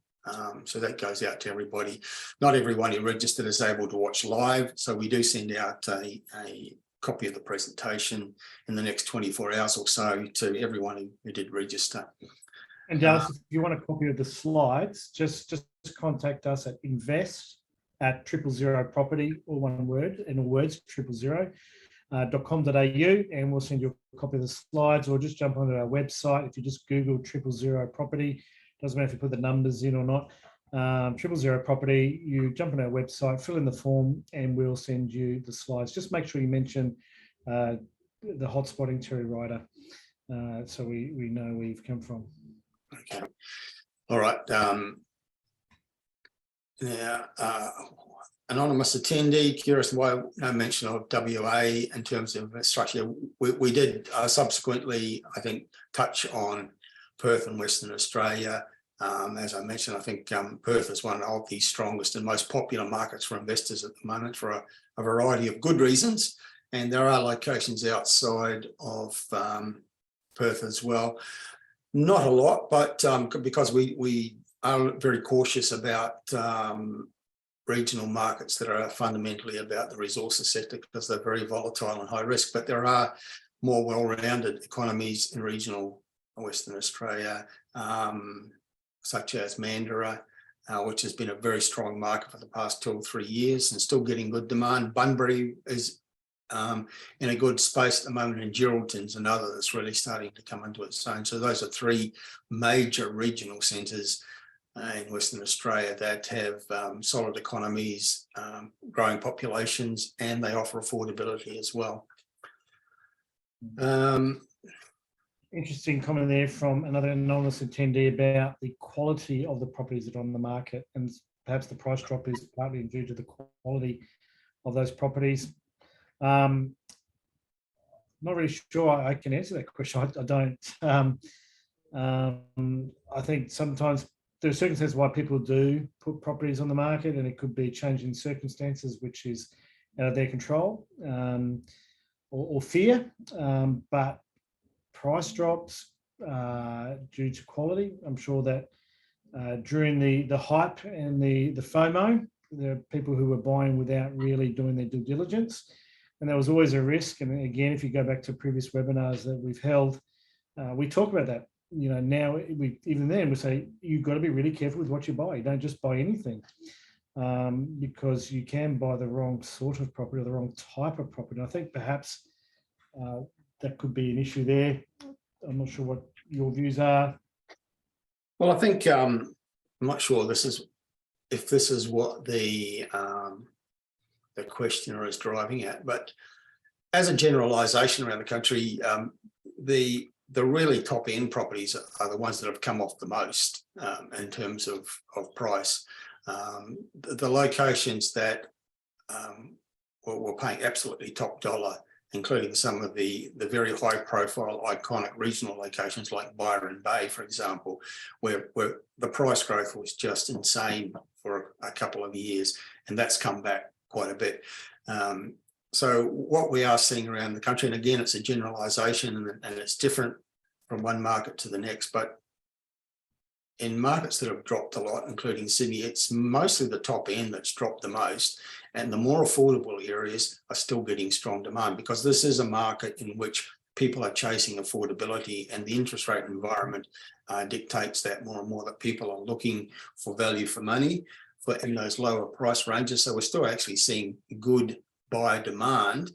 So that goes out to everybody. Not everyone who registered is able to watch live, so we do send out a copy of the presentation in the next 24 hours or so to everyone who did register. And Dallas, if you want a copy of the slides, just contact us at invest@000property, all one word, in all words, 000.com.au, and we'll send you a copy of the slides, or just jump onto our website. If you just Google 000 property, doesn't matter if you put the numbers in or not, 000 property, you jump on our website, fill in the form, and we'll send you the slides. Just make sure you mention the Hotspotting Terry Ryder, so we know where you've come from. Okay. All right. Now, anonymous attendee, curious why no mention of WA in terms of structure. We did subsequently, I think, touch on Perth and Western Australia. As I mentioned, I think Perth is one of the strongest and most popular markets for investors at the moment for a variety of good reasons. And there are locations outside of Perth as well. Not a lot, but because we are very cautious about regional markets that are fundamentally about the resources sector, because they're very volatile and high risk. But there are more well-rounded economies in regional Western Australia, such as Mandurah, which has been a very strong market for the past 2 or 3 years and still getting good demand. Bunbury is in a good space at the moment, and Geraldton's another that's really starting to come into its own. So those are 3 major regional centres in Western Australia that have solid economies, growing populations, and they offer affordability as well. interesting comment there from another anonymous attendee about the quality of the properties that are on the market, and perhaps the price drop is partly due to the quality of those properties. Not really sure I can answer that question. I don't. I think sometimes there are circumstances why people do put properties on the market, and it could be changing circumstances, which is out of their control, or fear. But price drops due to quality. I'm sure that during the hype and the FOMO, there are people who were buying without really doing their due diligence. And there was always a risk. And again, if you go back to previous webinars that we've held, we talk about that. You know, now even then we say you've got to be really careful with what you buy. You don't just buy anything, because you can buy the wrong sort of property or the wrong type of property. And I think perhaps that could be an issue there. I'm not sure what your views are. Well, I think I'm not sure if this is what the questioner is driving at, but as a generalisation around the country, the really top end properties are the ones that have come off the most in terms of price. The locations that were paying absolutely top dollar, including some of the very high profile iconic regional locations like Byron Bay, for example, where the price growth was just insane for a couple of years, and that's come back quite a bit. So what we are seeing around the country, and again, it's a generalisation and it's different from one market to the next, but in markets that have dropped a lot, including Sydney, it's mostly the top end that's dropped the most, and the more affordable areas are still getting strong demand, because this is a market in which people are chasing affordability, and the interest rate environment dictates that more and more, that people are looking for value for money in those lower price ranges. So we're still actually seeing good buyer demand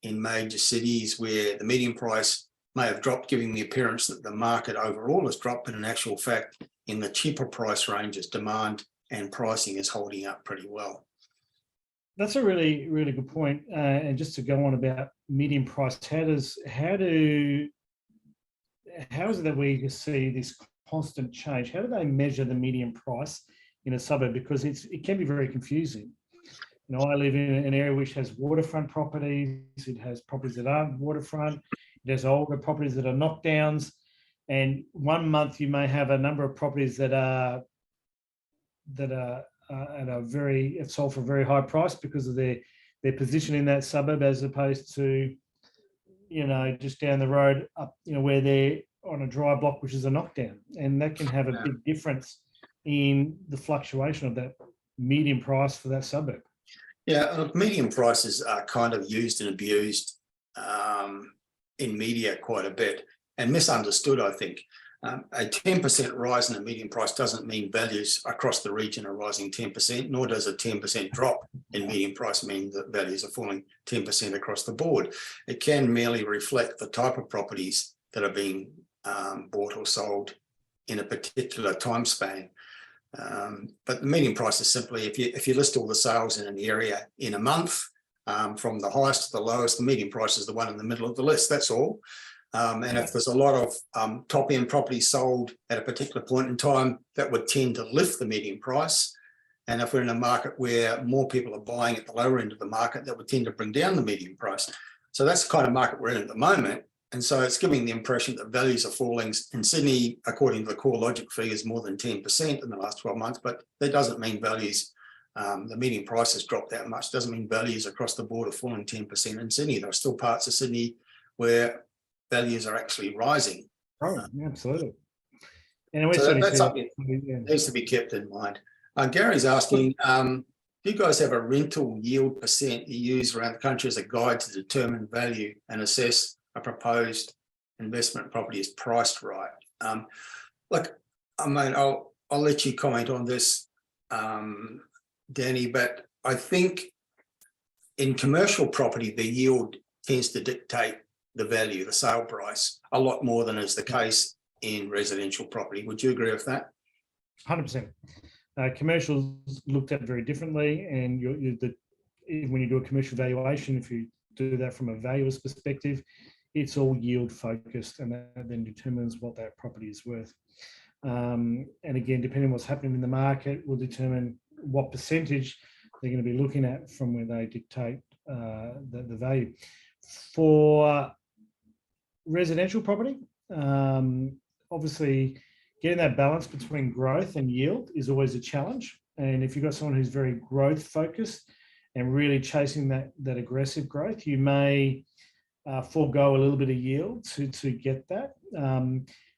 in major cities where the median price may have dropped, giving the appearance that the market overall has dropped, but in actual fact, in the cheaper price ranges, demand and pricing is holding up pretty well. That's a really, really good point. And just to go on about median price, how is it that we just see this constant change? How do they measure the median price in a suburb? Because it can be very confusing. You know, I live in an area which has waterfront properties. It has properties that aren't waterfront. It has older properties that are knockdowns. And one month you may have a number of properties that are sold for a very high price because of their position in that suburb, as opposed to, you know, just down the road up, you know, where they're on a dry block, which is a knockdown. And that can have a big difference in the fluctuation of that median price for that suburb. Yeah, median prices are kind of used and abused in media quite a bit, and misunderstood, I think. A 10% rise in the median price doesn't mean values across the region are rising 10%, nor does a 10% drop in median price mean that values are falling 10% across the board. It can merely reflect the type of properties that are being bought or sold in a particular time span. But the median price is simply, if you list all the sales in an area in a month, from the highest to the lowest, the median price is the one in the middle of the list, that's all. And if there's a lot of top end properties sold at a particular point in time, that would tend to lift the median price. And if we're in a market where more people are buying at the lower end of the market, that would tend to bring down the median price. So that's the kind of market we're in at the moment. And so it's giving the impression that values are falling in Sydney, according to the core logic figures, more than 10% in the last 12 months. But that doesn't mean values, the median price has dropped that much. Doesn't mean values across the board are falling 10% in Sydney. There are still parts of Sydney where values are actually rising. Oh, absolutely. And so that's something that needs to be kept in mind. Gary's asking, do you guys have a rental yield percent you use around the country as a guide to determine value and assess a proposed investment property is priced right? Look, I mean, I'll let you comment on this, Danny, but I think in commercial property, the yield tends to dictate the value, the sale price, a lot more than is the case in residential property. Would you agree with that? 100%. Commercials looked at very differently, and when you do a commercial valuation, if you do that from a valuer's perspective, it's all yield focused, and that then determines what that property is worth. And again, depending on what's happening in the market, will determine what percentage they're going to be looking at from where they dictate the value. For residential property, obviously getting that balance between growth and yield is always a challenge. And if you've got someone who's very growth focused and really chasing that aggressive growth, you may forego a little bit of yield to get that.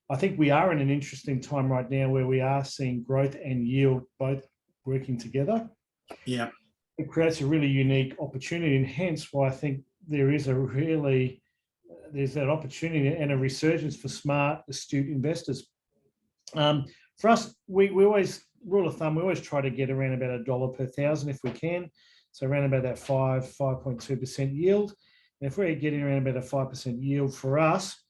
I think we are in an interesting time right now where we are seeing growth and yield both working together. Yeah. It creates a really unique opportunity, and hence why I think there's that opportunity and a resurgence for smart, astute investors. For us, we always, rule of thumb, we always try to get around about $1 per thousand if we can. So around about that 5.2% yield. And if we're getting around about a 5% yield for us,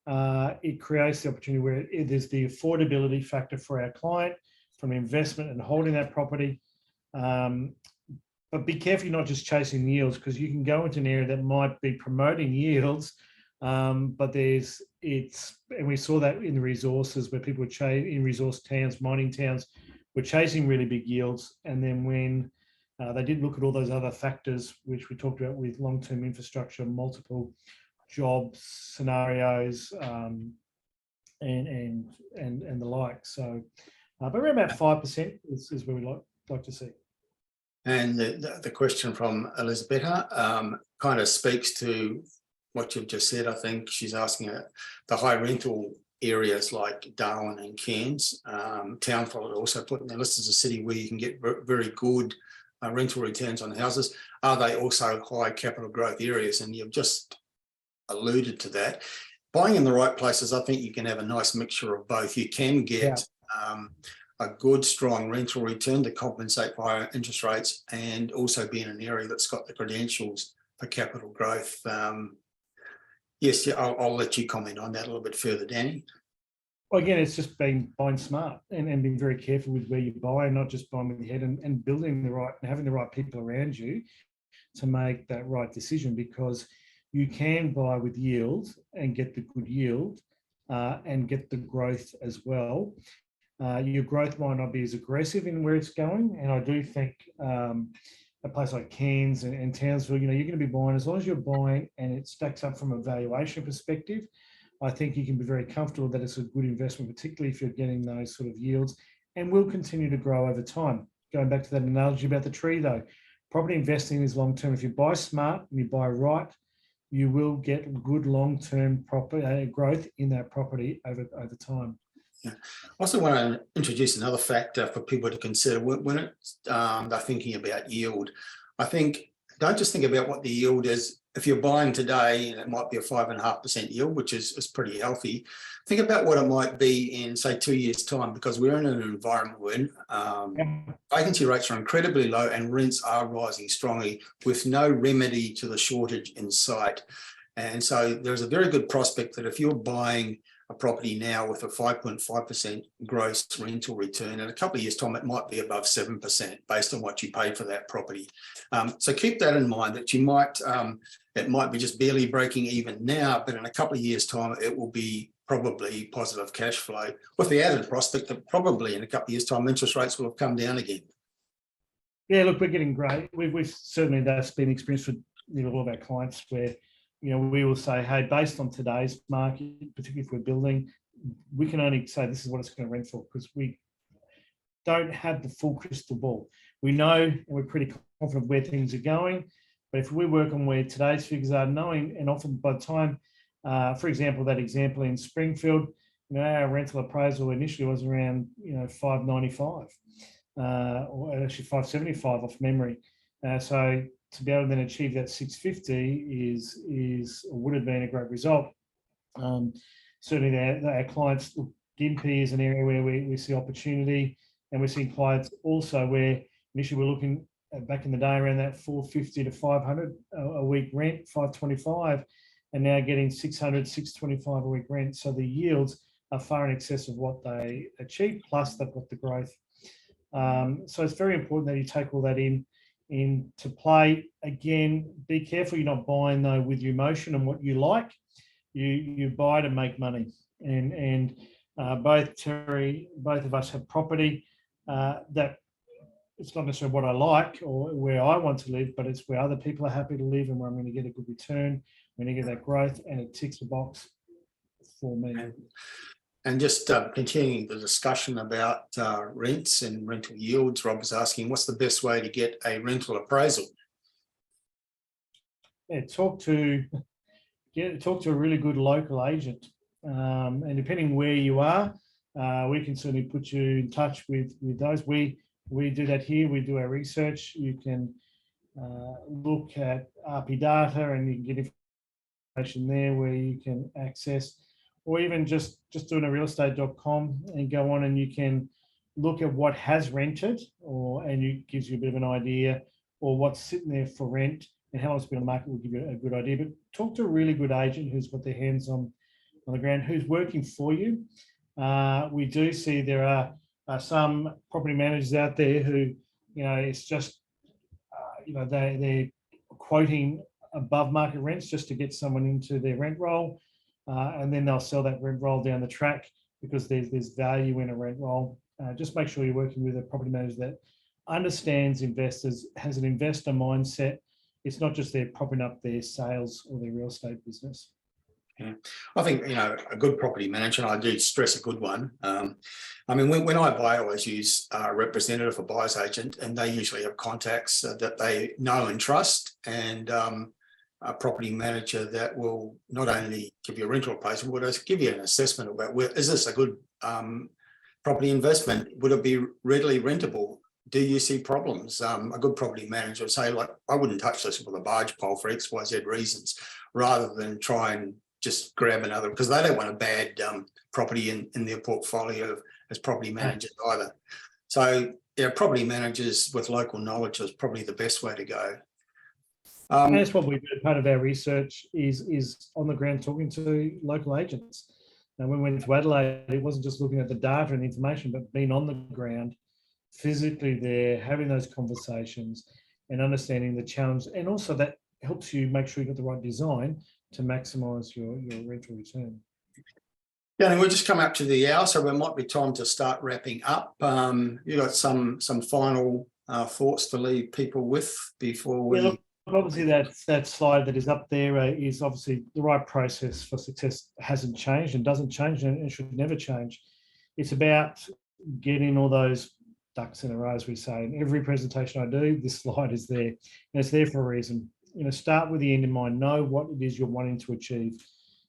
it creates the opportunity where there's the affordability factor for our client from investment and holding that property. But be careful you're not just chasing yields, because you can go into an area that might be promoting yields, but and we saw that in the resources where people were in resource towns, mining towns, were chasing really big yields. And then when they did look at all those other factors, which we talked about with long-term infrastructure, multiple jobs, scenarios, and the like. So, but around about 5% is where we like to see. And the question from Elisabetta kind of speaks to what you've just said. I think she's asking the high rental areas like Darwin and Cairns. Townsville also put in their list as a city where you can get very good rental returns on houses. Are they also high capital growth areas? And you've just alluded to that. Buying in the right places, I think you can have a nice mixture of both. You can get a good, strong rental return to compensate for higher interest rates, and also be in an area that's got the credentials for capital growth. Yes, I'll let you comment on that a little bit further, Danny. Well, again, it's just buying smart and being very careful with where you buy, and not just buying with your head, and building and having the right people around you to make that right decision, because you can buy with yield and get the good yield and get the growth as well. Your growth might not be as aggressive in where it's going. And I do think a place like Cairns and Townsville, you're going to be buying, as long as you're buying and it stacks up from a valuation perspective, I think you can be very comfortable that it's a good investment, particularly if you're getting those sort of yields, and will continue to grow over time. Going back to that analogy about the tree though, property investing is long-term. If you buy smart and you buy right, you will get good long-term growth in that property over time. Yeah. I also want to introduce another factor for people to consider when they're thinking about yield. I think, don't just think about what the yield is. If you're buying today, and it might be a 5.5% yield, which is pretty healthy, think about what it might be in, say, 2 years' time, because we're in an environment where vacancy rates are incredibly low and rents are rising strongly with no remedy to the shortage in sight. And so there's a very good prospect that if you're buying a property now with a 5.5% gross rental return, in a couple of years' time, it might be above 7% based on what you paid for that property. So keep that in mind, that you might, it might be just barely breaking even now, but in a couple of years' time, it will be probably positive cash flow, with the added prospect that probably in a couple of years' time, interest rates will have come down again. Yeah, look, we're getting great. We've certainly, that's been experienced for all of our clients where, we will say, hey, based on today's market, particularly if we're building, we can only say this is what it's going to rent for, because we don't have the full crystal ball. We know, and we're pretty confident where things are going, but if we work on where today's figures are, knowing, and often by the time, for example, that example in Springfield, our rental appraisal initially was around, $595, or actually $575 off memory. So to be able to then achieve that 650 is or would have been a great result. Certainly our clients, Gympie is an area where we see opportunity, and we're seeing clients also where initially we're looking back in the day around that 450 to 500 a week rent, 525, and now getting 600, 625 a week rent. So the yields are far in excess of what they achieve, plus they've got the growth. So it's very important that you take all that into play. Again, be careful you're not buying though with your emotion and what you like. you buy to make money. And both of us have property that it's not necessarily what I like or where I want to live, but it's where other people are happy to live and where I'm going to get a good return, I'm going to get that growth, and it ticks the box for me. And just continuing the discussion about rents and rental yields, Rob was asking, what's the best way to get a rental appraisal? Yeah, talk to a really good local agent, and depending where you are, we can certainly put you in touch with those. We do that here. We do our research. You can look at RP data, and you can get information there where you can access, or even just doing a realestate.com and go on and you can look at what has rented, and it gives you a bit of an idea, or what's sitting there for rent and how long it's been on the market will give you a good idea. But talk to a really good agent who's got their hands on the ground, who's working for you. We do see there are some property managers out there who, it's just, they're quoting above market rents just to get someone into their rent roll, and then they'll sell that rent roll down the track because there's value in a rent roll. Just make sure you're working with a property manager that understands investors, has an investor mindset. It's not just they're propping up their sales or their real estate business. Yeah, I think, a good property manager, and I do stress a good one. I mean, when I buy, I always use a representative, a buyer's agent, and they usually have contacts that they know and trust, and a property manager that will not only give you a rental appraisal, but also give you an assessment about is this a good property investment? Would it be readily rentable? Do you see problems? A good property manager would say, like, I wouldn't touch this with a barge pole for XYZ reasons, rather than try and just grab another, because they don't want a bad property in their portfolio as property managers either. So, property managers with local knowledge is probably the best way to go. And that's what we do. Part of our research is on the ground talking to local agents. And when we went to Adelaide, it wasn't just looking at the data and information, but being on the ground, physically there, having those conversations and understanding the challenge. And also that helps you make sure you've got the right design to maximise your rental return. Yeah, and we'll just come up to the hour, so it might be time to start wrapping up. You got some final thoughts to leave people with before we... Yeah, look, obviously that slide that is up there is obviously the right process for success hasn't changed and doesn't change and should never change. It's about getting all those ducks in a row, as we say. In every presentation I do, this slide is there, and it's there for a reason. Start with the end in mind. Know what it is you're wanting to achieve.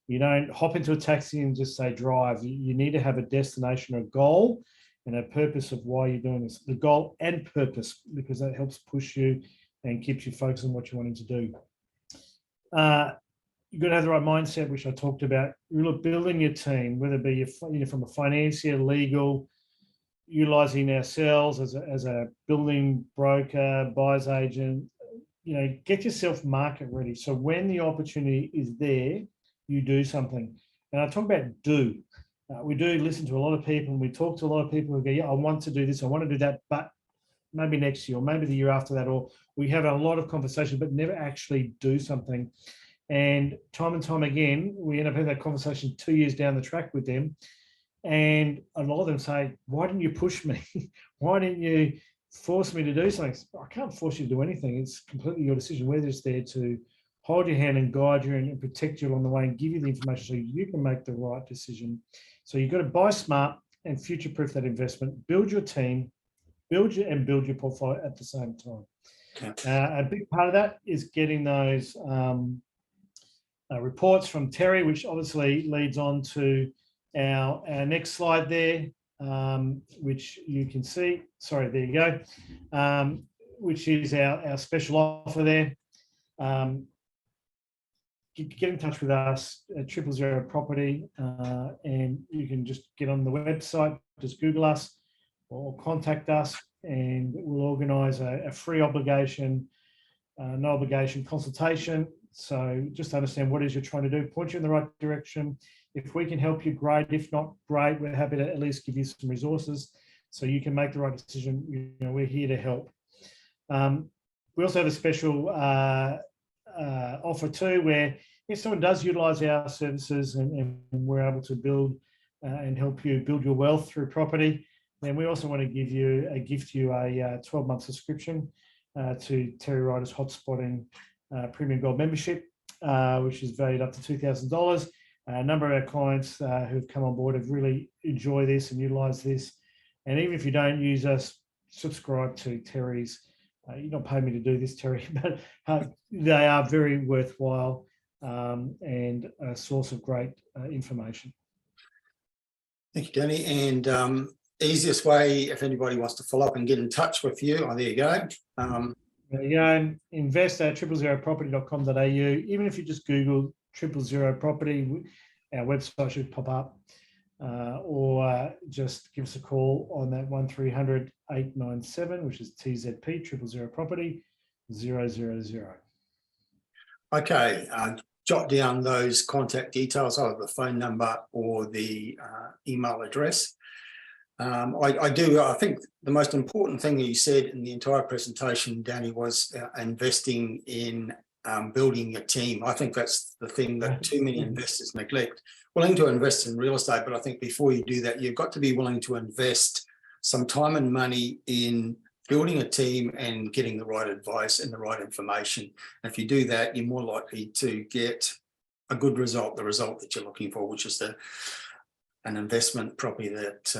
You don't hop into a taxi and just say drive. You need to have a destination, a goal, and a purpose of why you're doing this. The goal and purpose, because that helps push you and keeps you focused on what you're wanting to do. You've got to have the right mindset, which I talked about. Building your team, whether it be from a financier, legal, utilising ourselves as a building broker, buyer's agent. Get yourself market ready. So when the opportunity is there, you do something. And I talk about do. We do listen to a lot of people, and we talk to a lot of people who go, yeah, I want to do this, I want to do that, but maybe next year or maybe the year after that, or we have a lot of conversations but never actually do something. And time again, we end up having that conversation 2 years down the track with them. And a lot of them say, why didn't you push me? Why didn't you force me to do something? I can't force you to do anything. It's completely your decision. We're just there to hold your hand and guide you and protect you along the way and give you the information so you can make the right decision. So you've got to buy smart and future-proof that investment, build your team, build your portfolio at the same time. Okay. A big part of that is getting those reports from Terry, which obviously leads on to our next slide there, which you can see. Sorry, there you go. Which is our special offer there. Get in touch with us at 000 Property, and you can just get on the website, just Google us or contact us, and we'll organise a free obligation, no obligation consultation. So just understand what it is you're trying to do, point you in the right direction. If we can help you, great. If not, great. We're happy to at least give you some resources so you can make the right decision. We're here to help. We also have a special offer too, where if someone does utilise our services and we're able to build and help you build your wealth through property, then we also want to gift you a 12-month subscription to Terry Ryder's Hotspotting Premium Gold membership, which is valued up to $2,000. A number of our clients who've come on board have really enjoyed this and utilised this. And even if you don't use us, subscribe to Terry's. You're not paying me to do this, Terry, but they are very worthwhile and a source of great information. Thank you, Danny. And easiest way, if anybody wants to follow up and get in touch with you, there you go. There you go. Invest at 000property.com.au. Even if you just Google 000 property, our website should pop up. Or just give us a call on that 1300 897, which is TZP 000 property 000. Okay, jot down those contact details, either the phone number or the email address. I think the most important thing that you said in the entire presentation, Danny, was investing in building a team. I think that's the thing that too many investors neglect. Willing to invest in real estate, but I think before you do that, you've got to be willing to invest some time and money in building a team and getting the right advice and the right information. And if you do that, you're more likely to get a good result, the result that you're looking for, which is an investment property that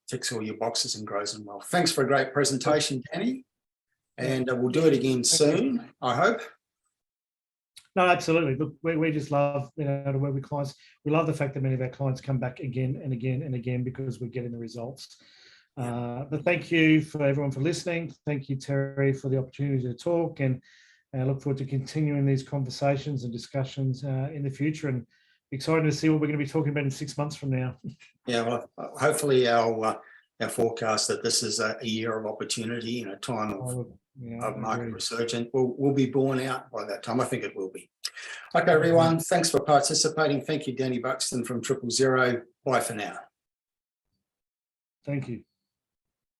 ticks all your boxes and grows in wealth. Thanks for a great presentation, Danny. And we'll do it again soon, I hope. No, absolutely. Look, we just love to work with clients. We love the fact that many of our clients come back again and again and again because we're getting the results. But thank you for everyone for listening. Thank you, Terry, for the opportunity to talk, and I look forward to continuing these conversations and discussions in the future, and excited to see what we're going to be talking about in 6 months from now. Yeah, well, hopefully our forecast that this is a year of opportunity and a time of market resurgence will be borne out by that time. I think it will be. Okay, everyone, thanks for participating. Thank you, Danny Buxton from 000. Bye for now. Thank you.